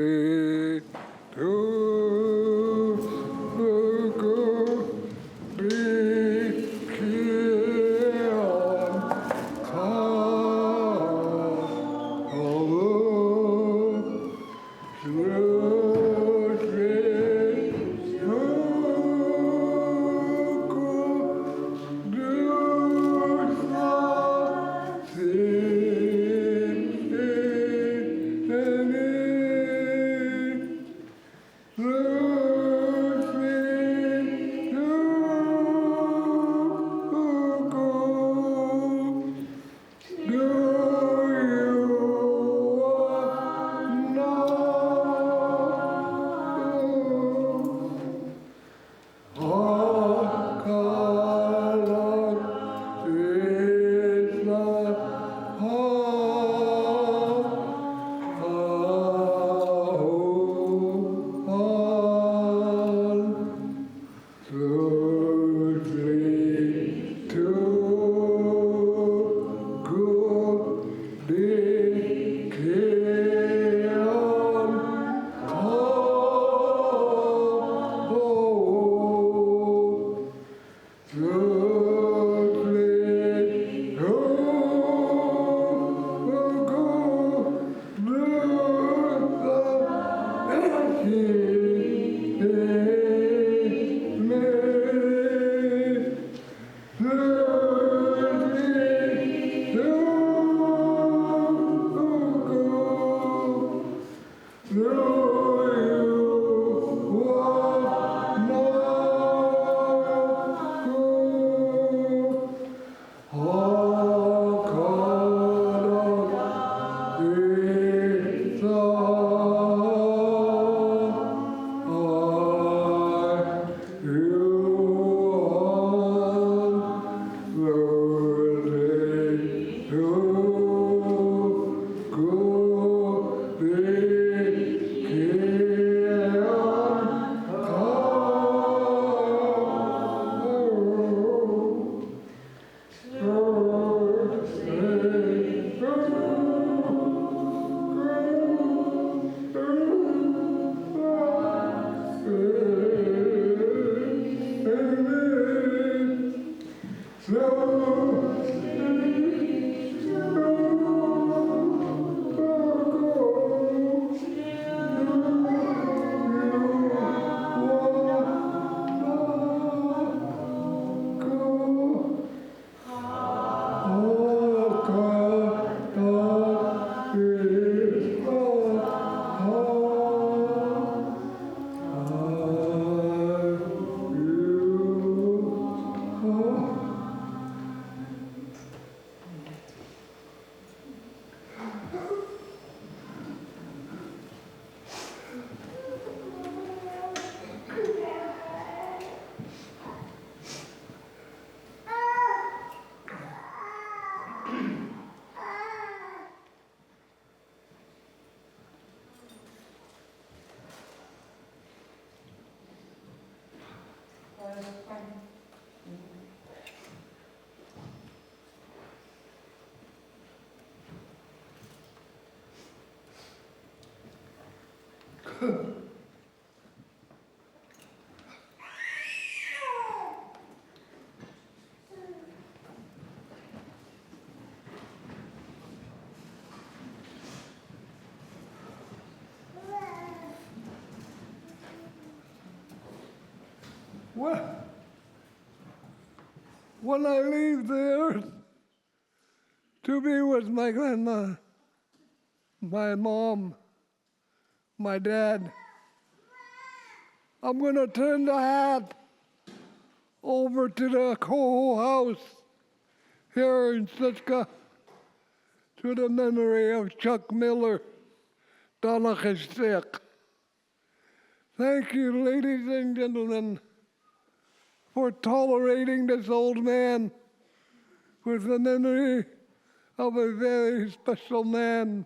S3: Well, when I leave the earth to be with my grandma, my mom, my dad, I'm going to turn the hat over to the Coho House here in Sitka to the memory of Chuck Miller, Donachastik. Thank you, ladies and gentlemen, for tolerating this old man with the memory of a very special man.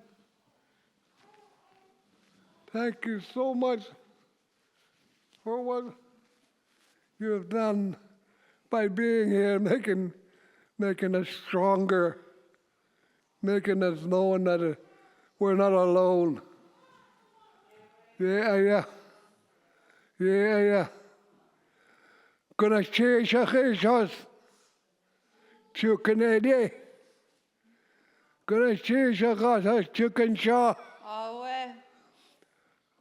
S3: Thank you so much for what you have done by being here, making us stronger, making us knowing that we're not alone. Yeah. Gonna change us to Canada. Gonna change us to Kansas.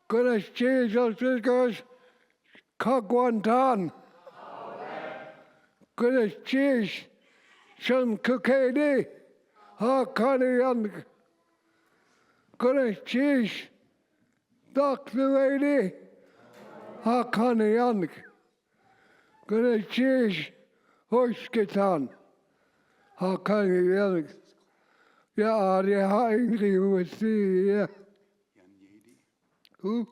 S3: Gonna change us to Kagwantan. Gonna change some Kakadi. Hakanian. Gonna change Dr. Lady. Hakanian. Gonna change Horskitan. Hakanian. Ja, die Heinrich was here. Who?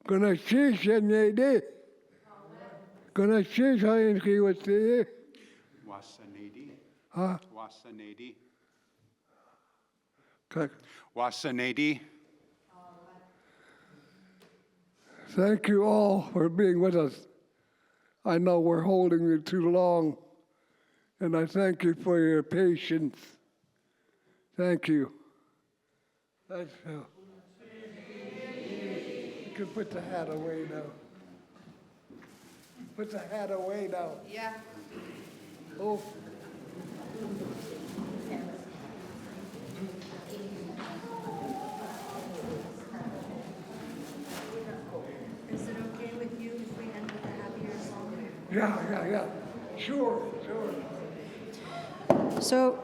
S3: Gonna change Yan Gonna change Heinrich was here.
S5: Wasanadi.
S3: Huh?
S5: Wasanadi.
S3: Okay.
S5: Wasanadi.
S3: Thank you all for being with us. I know we're holding you too long, and I thank you for your patience. Thank you. Thank you. You can put the hat away now. Put the hat away now.
S2: Yeah.
S3: Oh.
S6: Is it okay with you if we end with a happier song?
S3: Yeah. Sure.
S1: So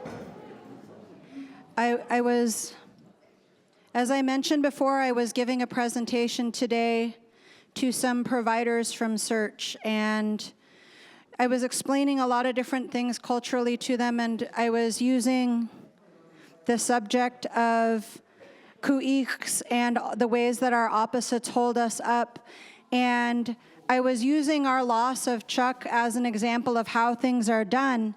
S1: I was, as I mentioned before, I was giving a presentation today to some providers from Search, and I was explaining a lot of different things culturally to them, and I was using the subject of ku'iks and the ways that our opposites hold us up, and I was using our loss of Chuck as an example of how things are done.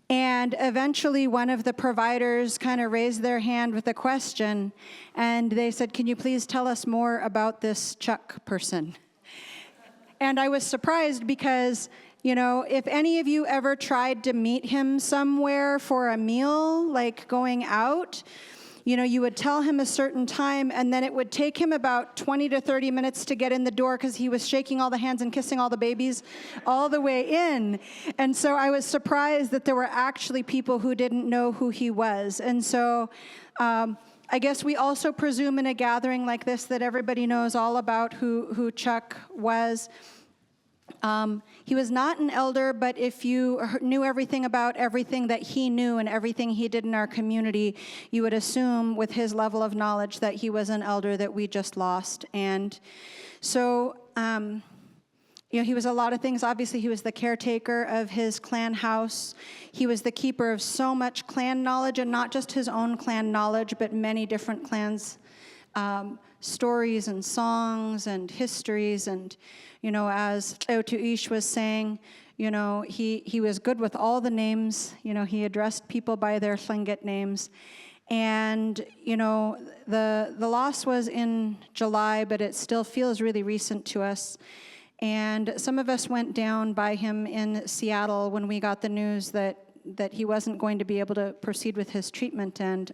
S1: And eventually one of the providers kind of raised their hand with a question, and they said, "Can you please tell us more about this Chuck person?" And I was surprised because, if any of you ever tried to meet him somewhere for a meal, like going out, you would tell him a certain time, and then it would take him about 20 to 30 minutes to get in the door because he was shaking all the hands and kissing all the babies all the way in. And so I was surprised that there were actually people who didn't know who he was. And so I guess we also presume in a gathering like this that everybody knows all about who Chuck was. He was not an elder, but if you knew everything about everything that he knew and everything he did in our community, you would assume with his level of knowledge that he was an elder that we just lost. And so, he was a lot of things. Obviously, he was the caretaker of his clan house. He was the keeper of so much clan knowledge, and not just his own clan knowledge, but many different clans' stories and songs and histories. And as Otuish was saying, he was good with all the names. He addressed people by their Tlingit names. And, the loss was in July, but it still feels really recent to us. And some of us went down by him in Seattle when we got the news that he wasn't going to be able to proceed with his treatment. And,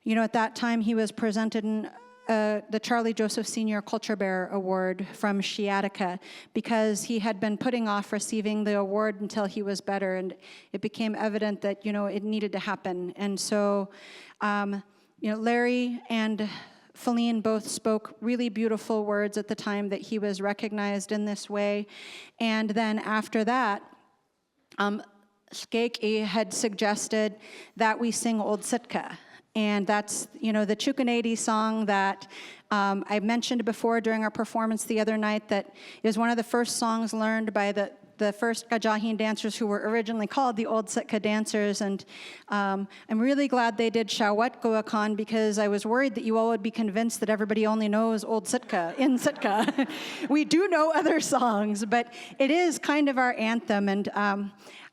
S1: at that time he was presented the Charlie Joseph Sr. Culture Bear Award from Yeidikook'a because he had been putting off receiving the award until he was better, and it became evident that, it needed to happen. And so, Larry and Feline both spoke really beautiful words at the time that he was recognized in this way. And then after that, Yeidikook'a had suggested that we sing Old Sitka. And that's, the Chukanady song that I mentioned before during our performance the other night, that is one of the first songs learned by the first Gajahin dancers who were originally called the Old Sitka dancers. And I'm really glad they did Wáan because I was worried that you all would be convinced that everybody only knows Old Sitka in Sitka. We do know other songs, but it is kind of our anthem. And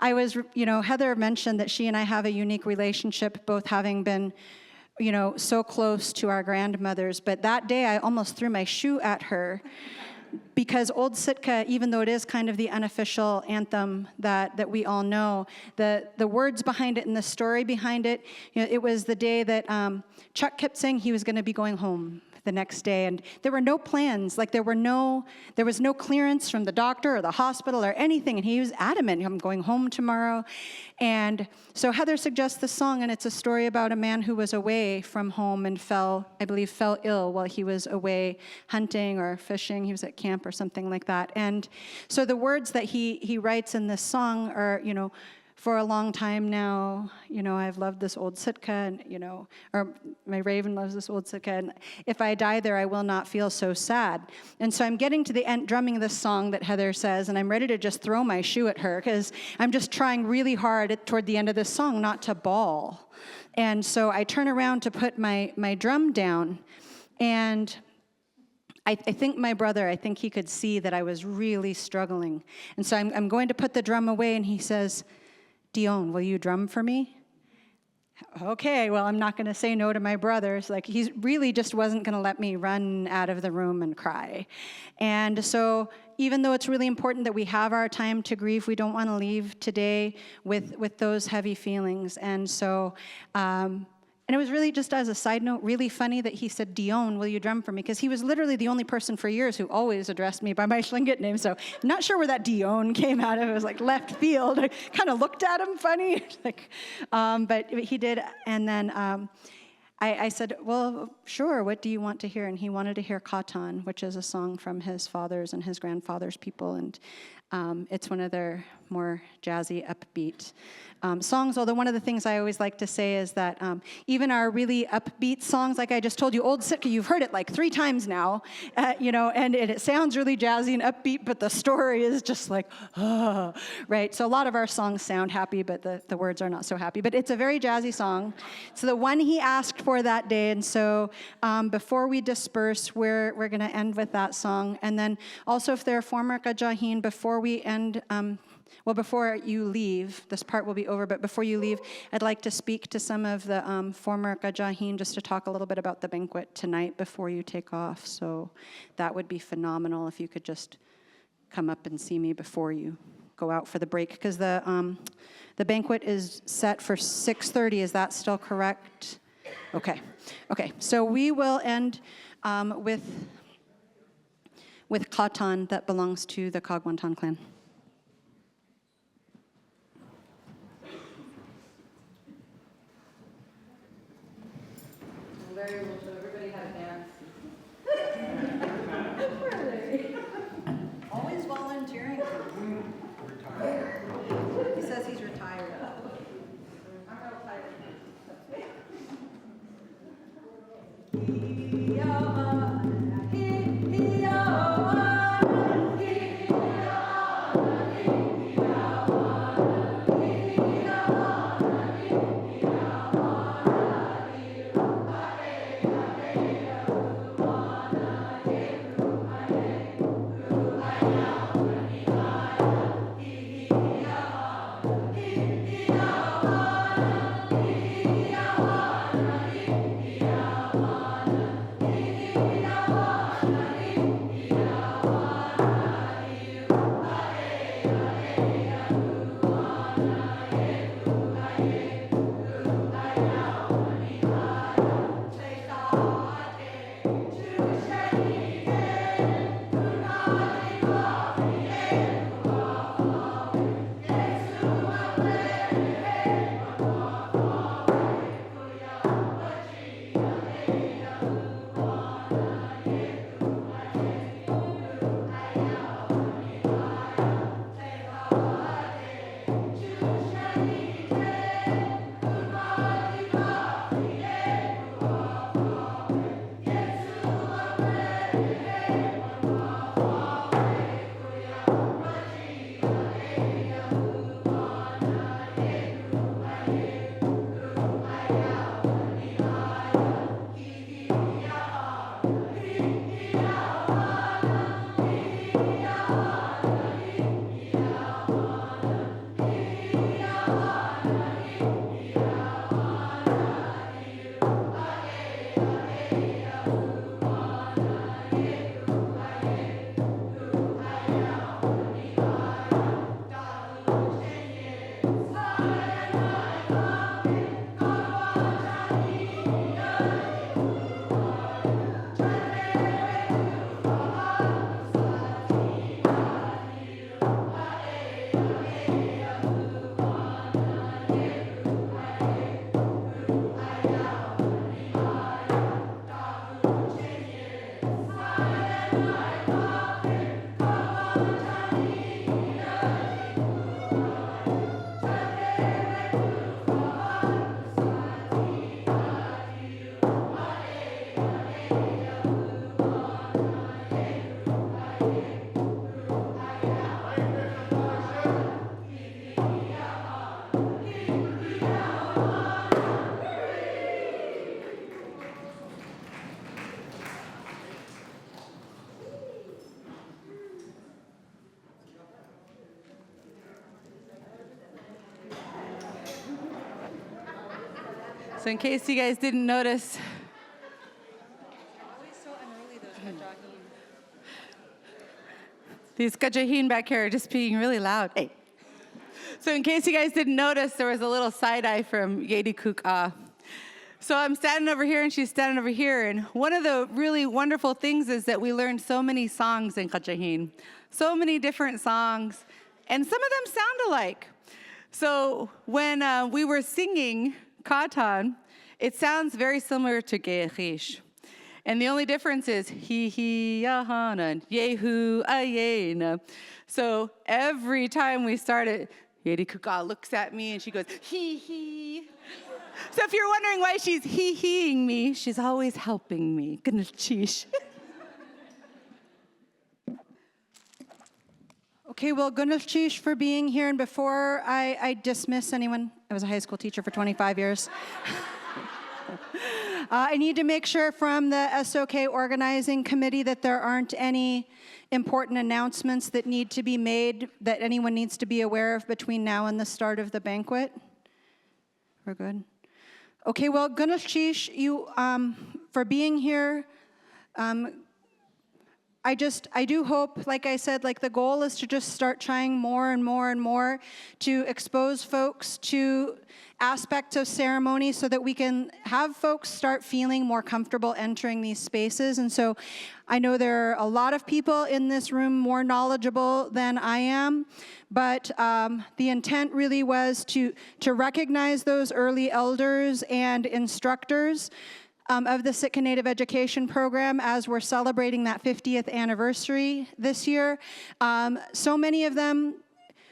S1: I was, Heather mentioned that she and I have a unique relationship, both having been, so close to our grandmothers. But that day I almost threw my shoe at her because Old Sitka, even though it is kind of the unofficial anthem that we all know, the words behind it and the story behind it, it was the day that Chuck kept saying he was going to be going home the next day, and there were no plans, like there was no clearance from the doctor or the hospital or anything, and he was adamant, I'm going home tomorrow. And so Heather suggests the song, and it's a story about a man who was away from home and fell ill while he was away hunting or fishing. He was at camp or something like that. And so the words that he writes in this song are, for a long time now, I've loved this old Sitka, and, or my raven loves this old Sitka, and if I die there, I will not feel so sad. And so I'm getting to the end, drumming this song that Heather says, and I'm ready to just throw my shoe at her, because I'm just trying really hard toward the end of this song not to bawl. And so I turn around to put my drum down, and I think my brother, he could see that I was really struggling. And so I'm going to put the drum away, and he says, Dion, will you drum for me? Okay, well, I'm not going to say no to my brother. So, he really just wasn't going to let me run out of the room and cry. And so even though it's really important that we have our time to grieve, we don't want to leave today with those heavy feelings. And so, and it was really, just as a side note, really funny that he said, Dion, will you drum for me? Because he was literally the only person for years who always addressed me by my Tlingit name. So I'm not sure where that Dion came out of. It was like left field. I kind of looked at him funny. But he did. And then I said, well, sure, what do you want to hear? And he wanted to hear Katan, which is a song from his father's and his grandfather's people. And it's one of their more jazzy, upbeat songs. Although one of the things I always like to say is that even our really upbeat songs, like I just told you, Old Sitka, you've heard it like 3 times now, and it sounds really jazzy and upbeat, but the story is just like, right? So a lot of our songs sound happy, but the words are not so happy. But it's a very jazzy song. So the one he asked for that day, and so before we disperse, we're going to end with that song. And then also, if there are former Gajahin, before we end, before you leave, this part will be over, but before you leave, I'd like to speak to some of the former Gajahin just to talk a little bit about the banquet tonight before you take off. So that would be phenomenal if you could just come up and see me before you go out for the break, because the banquet is set for 6:30. Is that still correct? Okay. So we will end with Katan that belongs to the Kagwantan clan. Larry will show everybody how to dance. Always volunteering. He says he's retired. I'm not tired.
S2: So in case you guys didn't notice, these kajahin back here are just being really loud. Hey. So in case you guys didn't notice, there was a little side eye from Yeidikook'a. So I'm standing over here and she's standing over here. And one of the really wonderful things is that we learned so many songs in kajahin, so many different songs, and some of them sound alike. So when we were singing Katan, it sounds very similar to Ge'echish. And the only difference is he yahanan, yehu ayena. So every time we start it, Yeidikook'a looks at me and she goes, he. So if you're wondering why she's he-heing me, she's always helping me. Goodness, sheesh.
S1: Okay, well, goodness sheesh for being here. And before I dismiss anyone, I was a high school teacher for 25 years. I need to make sure from the SOK organizing committee that there aren't any important announcements that need to be made that anyone needs to be aware of between now and the start of the banquet. We're good. Okay, well, goodness sheesh, you for being here. I do hope, like I said, like the goal is to just start trying more and more and more to expose folks to aspects of ceremony so that we can have folks start feeling more comfortable entering these spaces. And so I know there are a lot of people in this room more knowledgeable than I am, but the intent really was to recognize those early elders and instructors of the Sitka Native Education Program as we're celebrating that 50th anniversary this year. So many of them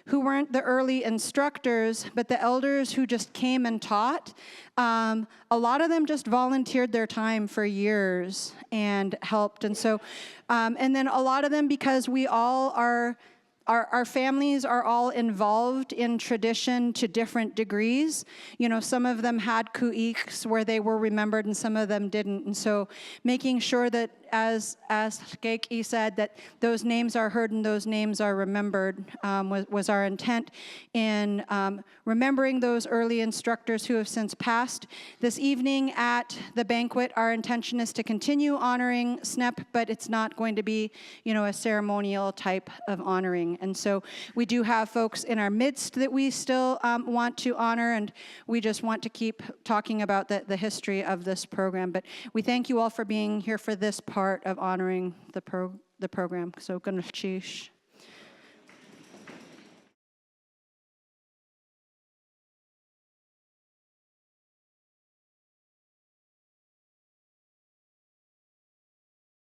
S1: who weren't the early instructors, but the elders who just came and taught, a lot of them just volunteered their time for years and helped. And so, and then a lot of them, because we all are, our families are all involved in tradition to different degrees. You know, some of them had ku'iks where they were remembered and some of them didn't. And so making sure that, as Ge'echi said, that those names are heard and those names are remembered was our intent in remembering those early instructors who have since passed. This evening at the banquet, our intention is to continue honoring SNEP, but it's not going to be, you know, a ceremonial type of honoring. And so we do have folks in our midst that we still want to honor, and we just want to keep talking about the history of this program. But we thank you all for being here for this part of honoring the program. So, Gunnar Chish.